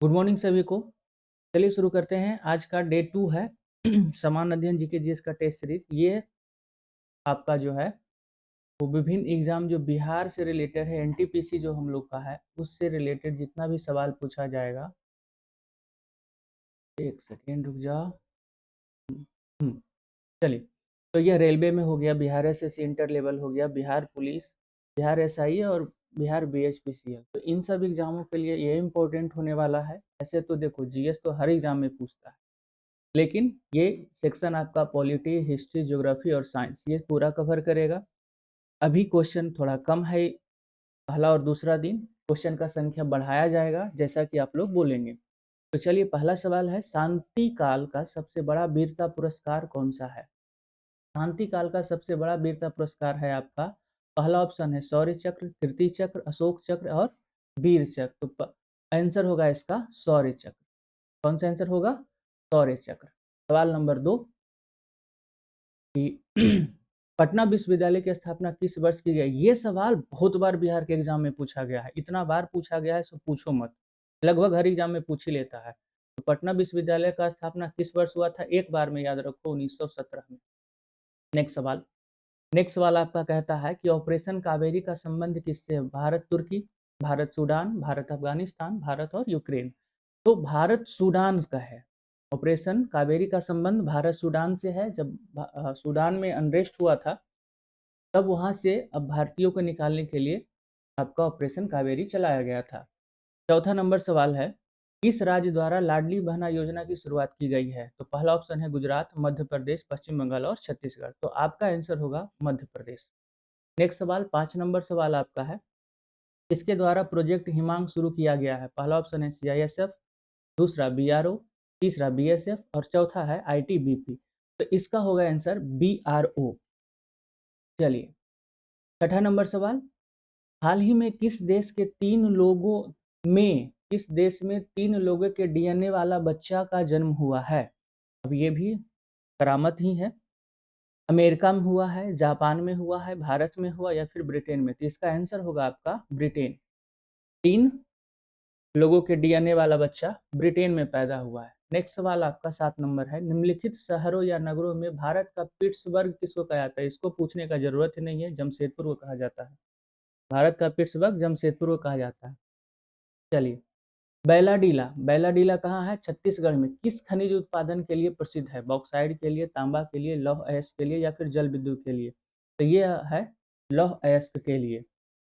Good morning सभी को। चलिए शुरू करते हैं। आज का डे 2 है समान अध्ययन जीके जीएस का टेस्ट सीरीज। ये आपका जो है वो विभिन्न एग्जाम जो बिहार से रिलेटेड है, एनटीपीसी जो हम लोग का है उससे रिलेटेड जितना भी सवाल पूछा जाएगा। एक सेकेंड रुक जाओ। चलिए, तो यह रेलवे में हो गया, बिहार एसएससी इंटर लेवल हो गया, बिहार पुलिस, बिहार एसआई और बिहार बीएचपीसीएल। तो इन सब एग्जामों के लिए ये इम्पोर्टेंट होने वाला है। ऐसे तो देखो जीएस तो हर एग्जाम में पूछता है, लेकिन ये सेक्शन आपका पॉलिटी, हिस्ट्री, ज्योग्राफी और साइंस ये पूरा कवर करेगा। अभी क्वेश्चन थोड़ा कम है, पहला और दूसरा दिन क्वेश्चन का संख्या बढ़ाया जाएगा जैसा कि आप लोग बोलेंगे। तो चलिए, पहला सवाल है, शांति काल का सबसे बड़ा वीरता पुरस्कार कौन सा है? शांति काल का सबसे बड़ा वीरता पुरस्कार है आपका, पहला ऑप्शन है शौर्य चक्र, कीर्ति चक्र, अशोक चक्र और वीर चक्र। तो आंसर होगा इसका शौर्य चक्र। कौन सा आंसर होगा? शौर्य चक्र। सवाल नंबर 2 कि पटना विश्वविद्यालय की स्थापना किस वर्ष की गई? ये सवाल बहुत बार बिहार के एग्जाम में पूछा गया है, इतना बार पूछा गया है सो पूछो मत, लगभग हर एग्जाम में पूछ ही लेता है। तो पटना विश्वविद्यालय का स्थापना किस वर्ष हुआ था? एक बार में याद रखो, 1917 में। नेक्स्ट सवाल आपका कहता है कि ऑपरेशन कावेरी का संबंध किससे है? भारत तुर्की, भारत सूडान, भारत अफगानिस्तान, भारत और यूक्रेन। तो भारत सूडान का है। ऑपरेशन कावेरी का संबंध भारत सूडान से है। जब सूडान में अनरेस्ट हुआ था तब वहां से अब भारतीयों को निकालने के लिए आपका ऑपरेशन कावेरी चलाया गया था। चौथा नंबर सवाल है, किस राज्य द्वारा लाडली बहना योजना की शुरुआत की गई है? तो पहला ऑप्शन है गुजरात, मध्य प्रदेश, पश्चिम बंगाल और छत्तीसगढ़। तो आपका आंसर होगा मध्य प्रदेश। नेक्स्ट सवाल, 5 नंबर सवाल आपका है, इसके द्वारा प्रोजेक्ट हिमांग शुरू किया गया है? पहला ऑप्शन है सीआईएसएफ, दूसरा बीआरओ, तीसरा बीएसएफ और चौथा है आईटीबीपी। तो इसका होगा आंसर बीआरओ। चलिए, छठा नंबर सवाल, हाल ही में किस देश में 3 लोगों के डीएनए वाला बच्चा का जन्म हुआ है? अब ये भी करामत ही है। अमेरिका में हुआ है, जापान में हुआ है, भारत में हुआ या फिर ब्रिटेन में? तो इसका आंसर होगा आपका ब्रिटेन। 3 लोगों के डीएनए वाला बच्चा ब्रिटेन में पैदा हुआ है। नेक्स्ट सवाल आपका 7 नंबर है, निम्नलिखित शहरों या नगरों में भारत का पिट्सबर्ग किसको कहा जाता है? इसको पूछने का जरूरत ही नहीं है, जमशेदपुर को कहा जाता है। भारत का पिट्सबर्ग जमशेदपुर को कहा जाता है। चलिए, बैलाडीला कहाँ है? छत्तीसगढ़ में। किस खनिज उत्पादन के लिए प्रसिद्ध है? बॉक्साइड के लिए, तांबा के लिए, लौह अयस्क के लिए या फिर जल विद्युत के लिए? तो ये है लौह अयस्क के लिए।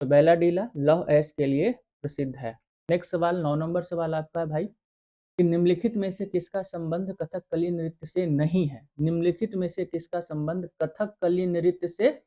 तो बैलाडीला लौह अयस्क के लिए प्रसिद्ध है। नेक्स्ट सवाल, 9 नंबर सवाल आपका है भाई, कि निम्नलिखित में से किसका संबंध कथकली नृत्य से नहीं है? निम्नलिखित में से किसका संबंध कथकली नृत्य से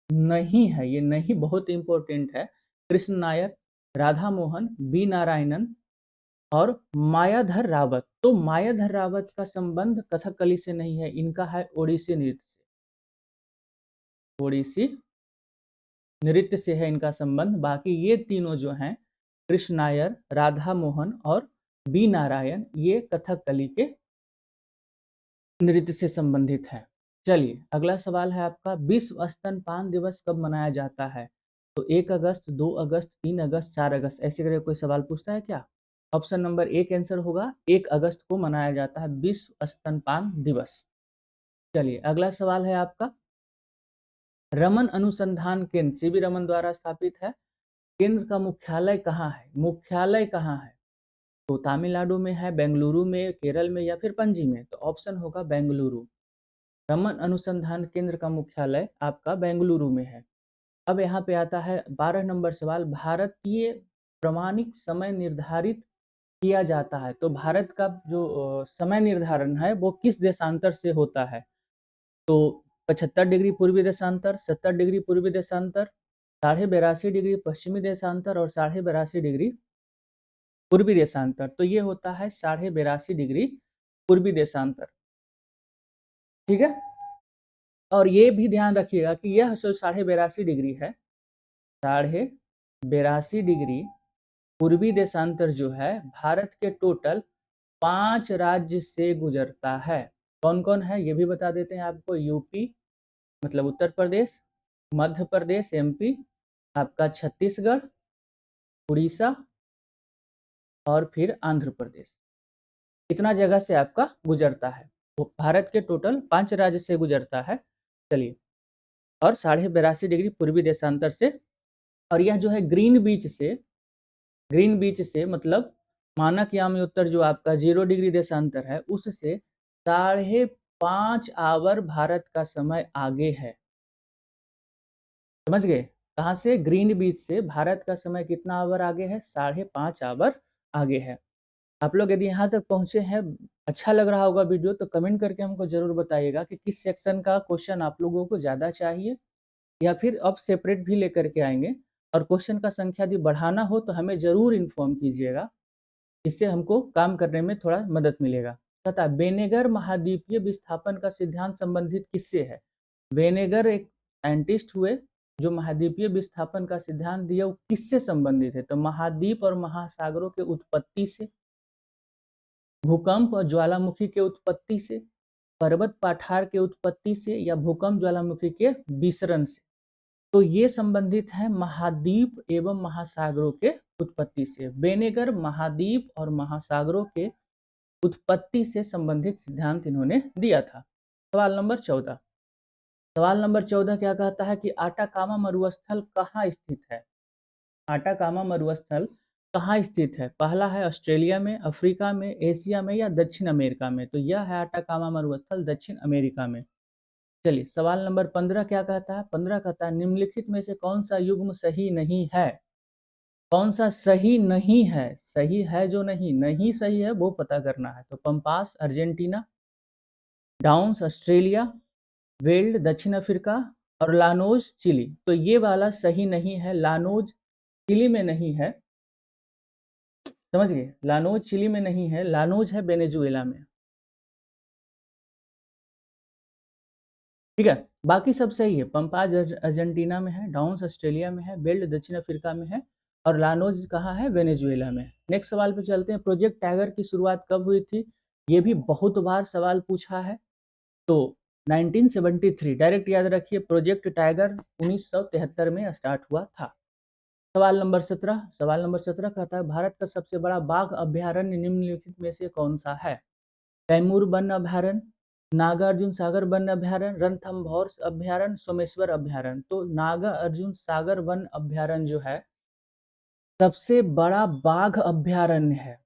नहीं है? ये नहीं बहुत इंपॉर्टेंट है। कृष्ण नायर, राधा मोहन, बी नारायणन और मायाधर रावत। तो मायाधर रावत का संबंध कथकली से नहीं है, इनका है ओडिसी नृत्य से। ओडिसी नृत्य से है इनका संबंध। बाकी ये तीनों जो हैं, कृष्ण नायर, राधा मोहन और बी नारायण, ये कथकली के नृत्य से संबंधित है। चलिए, अगला सवाल है आपका, विश्व स्तनपान दिवस कब मनाया जाता है? तो 1 अगस्त, 2 अगस्त, 3 अगस्त, 4 अगस्त, ऐसे करके कोई सवाल पूछता है क्या? ऑप्शन नंबर 1 आंसर होगा 1 अगस्त को मनाया जाता है विश्व स्तनपान दिवस। चलिए, अगला सवाल है आपका, रमन अनुसंधान केंद्र सीवी रमन द्वारा स्थापित है। केंद्र का मुख्यालय कहाँ है? मुख्यालय कहाँ है? तो तमिलनाडु में है, बेंगलुरु में, केरल में या फिर पणजी में? तो ऑप्शन होगा बेंगलुरु। रमन अनुसंधान केंद्र का मुख्यालय आपका बेंगलुरु में है। अब यहाँ पे आता है 12 नंबर सवाल, भारतीय प्रमाणिक समय निर्धारित किया जाता है? तो भारत का जो समय निर्धारण है वो किस देशांतर से होता है? तो 75 डिग्री पूर्वी देशांतर, 70 डिग्री पूर्वी देशांतर, 82.5 डिग्री पश्चिमी देशांतर और 82.5 डिग्री पूर्वी देशांतर। तो ये होता है 82.5 डिग्री पूर्वी देशांतर। ठीक है, और ये भी ध्यान रखिएगा कि यह जो 82.5 डिग्री है, 82.5 डिग्री पूर्वी देशांतर जो है भारत के टोटल 5 राज्य से गुजरता है। कौन कौन है ये भी बता देते हैं आपको, यूपी मतलब उत्तर प्रदेश, मध्य प्रदेश एमपी, आपका छत्तीसगढ़, उड़ीसा और फिर आंध्र प्रदेश। इतना जगह से आपका गुजरता है। वो भारत के टोटल 5 राज्य से गुजरता है। चलिए, और 82.5 डिग्री पूर्वी देशांतर से, और यह जो है ग्रीन बीच से मतलब मानक यामी उत्तर जो आपका 0 डिग्री देशांतर है, उससे 5.5 आवर भारत का समय आगे है। समझ गए? कहाँ से? ग्रीन बीच से भारत का समय कितना आवर आगे है? 5.5 आवर आगे है। आप लोग यदि यहाँ तक पहुँचे हैं, अच्छा लग रहा होगा वीडियो, तो कमेंट करके हमको ज़रूर बताइएगा कि किस सेक्शन का क्वेश्चन आप लोगों को ज़्यादा चाहिए, या फिर अब सेपरेट भी लेकर के आएंगे। और क्वेश्चन का संख्या यदि बढ़ाना हो तो हमें ज़रूर इन्फॉर्म कीजिएगा, इससे हमको काम करने में थोड़ा मदद मिलेगा। पता, बेनेगर महाद्वीपीय विस्थापन का सिद्धांत संबंधित किससे है? बेनेगर एक साइंटिस्ट हुए जो महाद्वीपीय विस्थापन का सिद्धांत दिया, वो किससे संबंधित है? तो महाद्वीप और महासागरों के उत्पत्ति से, भूकंप और ज्वालामुखी के उत्पत्ति से, पर्वत पाठार के उत्पत्ति से, या भूकंप ज्वालामुखी के विसरण से। तो ये संबंधित है महाद्वीप एवं महासागरों के उत्पत्ति से। बेनेगर महाद्वीप और महासागरों के उत्पत्ति से संबंधित सिद्धांत इन्होंने दिया था। सवाल नंबर 14। सवाल नंबर 14 क्या कहता है कि आटाकामा मरुस्थल कहाँ स्थित है? आटाकामा मरुस्थल कहाँ स्थित है? पहला है ऑस्ट्रेलिया में, अफ्रीका में, एशिया में, या दक्षिण अमेरिका में। तो यह है आटाकामा मरुस्थल दक्षिण अमेरिका में। चलिए, सवाल नंबर 15 क्या कहता है? 15 कहता है निम्नलिखित में से कौन सा युग्म सही नहीं है? कौन सा सही नहीं है? सही है जो नहीं सही है वो पता करना है। तो pampas Argentina, downs Australia, weld दक्षिण अफ्रीका, और लानोज चिली। तो ये वाला सही नहीं है, लानोज चिली में नहीं है। समझ गए? लानोज चिली में नहीं है, लानोज है वेनेजुएला में। ठीक है, बाकी सब सही है। पंपाज अर्जेंटीना में है, डाउन्स ऑस्ट्रेलिया में है, बेल्ट दक्षिण अफ्रीका में है, और लानोज कहाँ है? वेनेजुएला में। नेक्स्ट सवाल पे चलते हैं। प्रोजेक्ट टाइगर की शुरुआत कब हुई थी? ये भी बहुत बार सवाल पूछा है। तो 1973, डायरेक्ट याद रखिए, प्रोजेक्ट टाइगर 1973 में स्टार्ट हुआ था। सवाल नंबर 17। सवाल नंबर 17 कहता है भारत का सबसे बड़ा बाघ अभ्यारण्य निम्नलिखित में से कौन सा है? कैमूर वन अभ्यारण्य, नागार्जुन सागर वन अभ्यारण्य, रणथंभौर अभ्यारण्य, सोमेश्वर अभ्यारण्य। तो नागार्जुन सागर वन अभ्यारण्य जो है सबसे बड़ा बाघ अभ्यारण्य है।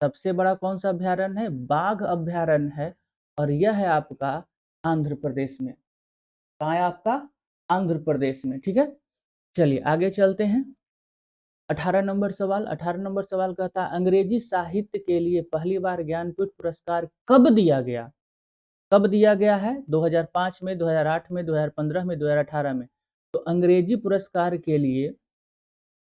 सबसे बड़ा कौन सा अभ्यारण्य है? बाघ अभ्यारण्य है, और यह है आपका आंध्र प्रदेश में। कहाँ है आपका? आंध्र प्रदेश में। ठीक है, चलिए आगे चलते हैं। 18 नंबर सवाल। 18 नंबर सवाल कहता है अंग्रेजी साहित्य के लिए पहली बार ज्ञानपीठ पुरस्कार कब दिया गया? कब दिया गया है? 2005 में, 2008 में, 2015 में, 2018 में। तो अंग्रेजी पुरस्कार के लिए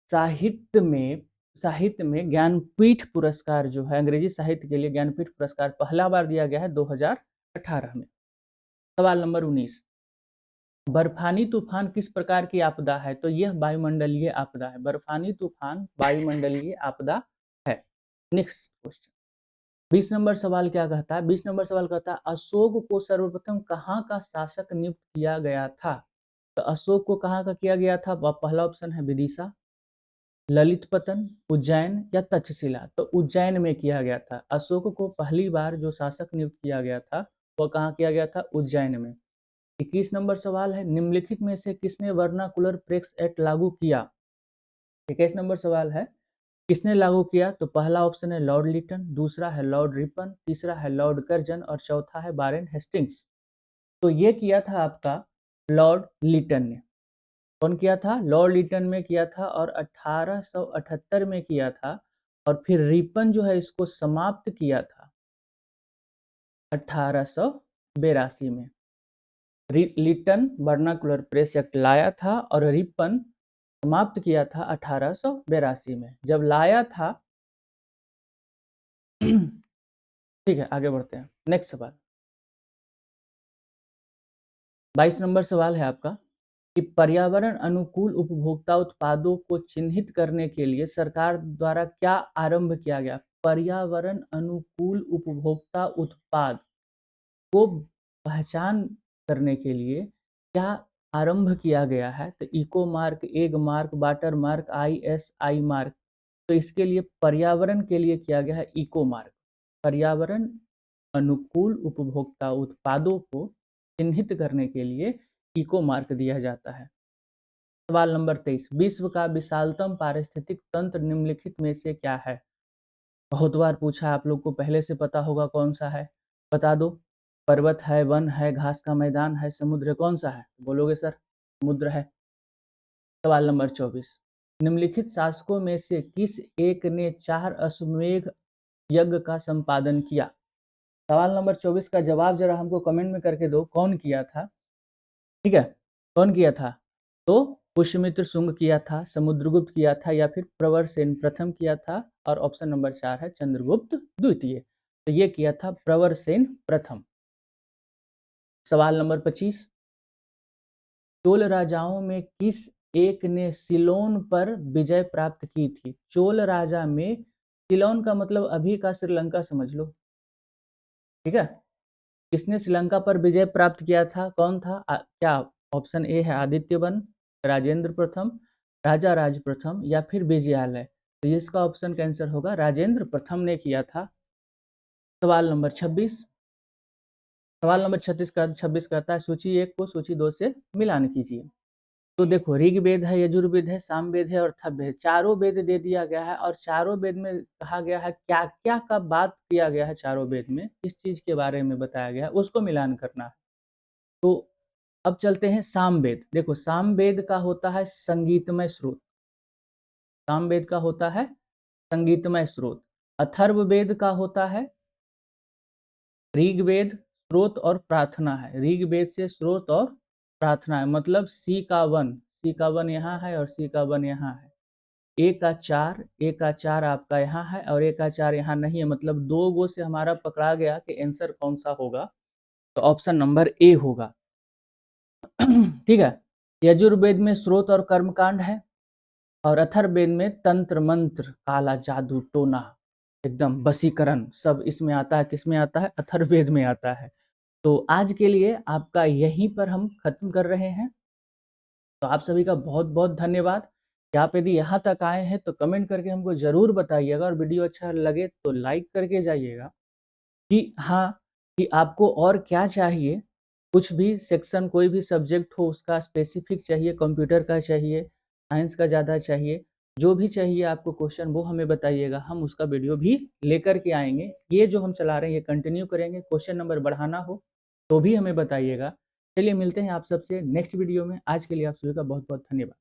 साहित्य में ज्ञानपीठ पुरस्कार जो है, अंग्रेजी साहित्य के लिए ज्ञानपीठ पुरस्कार पहला बार दिया गया है 2018 में। सवाल नंबर 19। बर्फानी तूफान किस प्रकार की आपदा है? तो यह वायुमंडलीय आपदा है। बर्फानी तूफान वायुमंडलीय आपदा है। नेक्स्ट क्वेश्चन, 20 नंबर सवाल क्या कहता है? 20 नंबर सवाल कहता है अशोक को सर्वप्रथम कहाँ का शासक नियुक्त किया गया था? तो अशोक को कहाँ का किया गया था? पहला ऑप्शन है विदिशा, ललितपतन, उज्जैन, या तक्षशिला। तो उज्जैन में किया गया था। अशोक को पहली बार जो शासक नियुक्त किया गया था वह कहाँ किया गया था? उज्जैन में। 21 नंबर सवाल है निम्नलिखित में से किसने वर्नाकुलर प्रेस एक्ट लागू किया? 21 नंबर सवाल है किसने लागू किया? तो पहला ऑप्शन है लॉर्ड लिटन, दूसरा है लॉर्ड रिपन, तीसरा है लॉर्ड कर्जन, और चौथा है वारेन हेस्टिंग्स। तो ये किया था आपका लॉर्ड लिटन ने। कौन किया था? लॉर्ड लिटन में किया था, और 1878 में किया था। और फिर रिपन जो है इसको समाप्त किया था 1882 में। लिटन वर्नाकुलर प्रेस एक्ट लाया था, और रिपन समाप्त किया था 1882 में। जब लाया था ठीक है, आगे बढ़ते हैं। नेक्स्ट सवाल, 22 नंबर सवाल है आपका कि पर्यावरण अनुकूल उपभोक्ता उत्पादों को चिन्हित करने के लिए सरकार द्वारा क्या आरंभ किया गया? पर्यावरण अनुकूल उपभोक्ता उत्पाद को पहचान करने के लिए क्या आरंभ किया गया है? तो eco mark, egg mark, water mark, ISI mark. तो इसके लिए पर्यावरण के लिए किया गया है इको मार्क। पर्यावरण अनुकूल उपभोक्ता उत्पादों को चिन्हित करने के लिए इको मार्क दिया जाता है। सवाल नंबर 23, विश्व का विशालतम पारिस्थितिक तंत्र निम्नलिखित में से क्या है? बहुत बार पूछा, आप लोग को पहले से पता होगा कौन सा है, बता दो। पर्वत है, वन है, घास का मैदान है, समुद्र, कौन सा है? बोलोगे सर समुद्र है। सवाल नंबर 24, निम्नलिखित शासकों में से किस एक ने 4 अश्वमेध यज्ञ का संपादन किया? सवाल नंबर 24 का जवाब जरा हमको कमेंट में करके दो, कौन किया था? ठीक है, कौन किया था? तो पुष्यमित्र शुंग किया था, समुद्रगुप्त किया था, या फिर प्रवरसेन प्रथम किया था, और ऑप्शन नंबर 4 है चंद्रगुप्त द्वितीय। तो ये किया था प्रवरसेन प्रथम। सवाल नंबर 25, चोल राजाओं में किस एक ने सिलोन पर विजय प्राप्त की थी? चोल राजा में, सिलोन का मतलब अभी का श्रीलंका समझ लो, ठीक है। किसने श्रीलंका पर विजय प्राप्त किया था, कौन था? क्या ऑप्शन ए है आदित्यवन, राजेंद्र प्रथम, राजा राज प्रथम, या फिर विजयालय? तो इसका ऑप्शन कैंसर होगा, राजेंद्र प्रथम ने किया था। सवाल नंबर 26, सवाल नंबर 26 कहता है सूची 1 को सूची 2 से मिलान कीजिए। तो देखो, ऋग्वेद है, यजुर्वेद है, सामवेद है और अथर्ववेद, चारों वेद दे दिया गया है, और चारों वेद में कहा गया है क्या क्या का बात किया गया है, चारों वेद में किस चीज के बारे में बताया गया है, उसको मिलान करना है। तो अब चलते हैं सामवेद। देखो, सामवेद का होता है संगीतमय स्रोत, सामवेद का होता है संगीतमय स्रोत। अथर्ववेद का होता है ऋग्वेद स्रोत और प्रार्थना है, ऋग्वेद से स्रोत और प्रार्थना है, मतलब सी का वन यहाँ है और सी का वन यहाँ है। ए का चार आपका यहाँ है और ए का 4 यहाँ नहीं है, मतलब 2 गो से हमारा पकड़ा गया कि आंसर कौन सा होगा, तो ऑप्शन नंबर ए होगा। ठीक है, यजुर्वेद में स्रोत और कर्मकांड है, और अथर्ववेद में तंत्र मंत्र, काला जादू, टोना, एकदम वशीकरण, सब इसमें आता है। किसमें आता है? अथर्ववेद में आता है। तो आज के लिए आपका यहीं पर हम खत्म कर रहे हैं। तो आप सभी का बहुत बहुत धन्यवाद कि आप यदि यहाँ तक आए हैं तो कमेंट करके हमको ज़रूर बताइएगा, और वीडियो अच्छा लगे तो लाइक करके जाइएगा कि हाँ, कि आपको और क्या चाहिए। कुछ भी सेक्शन, कोई भी सब्जेक्ट हो, उसका स्पेसिफिक चाहिए, कंप्यूटर का चाहिए, साइंस का ज़्यादा चाहिए, जो भी चाहिए आपको क्वेश्चन वो हमें बताइएगा, हम उसका वीडियो भी लेकर के आएंगे। ये जो हम चला रहे हैं ये कंटिन्यू करेंगे, क्वेश्चन नंबर बढ़ाना हो तो भी हमें बताइएगा। चलिए मिलते हैं आप सबसे नेक्स्ट वीडियो में। आज के लिए आप सभी का बहुत बहुत धन्यवाद।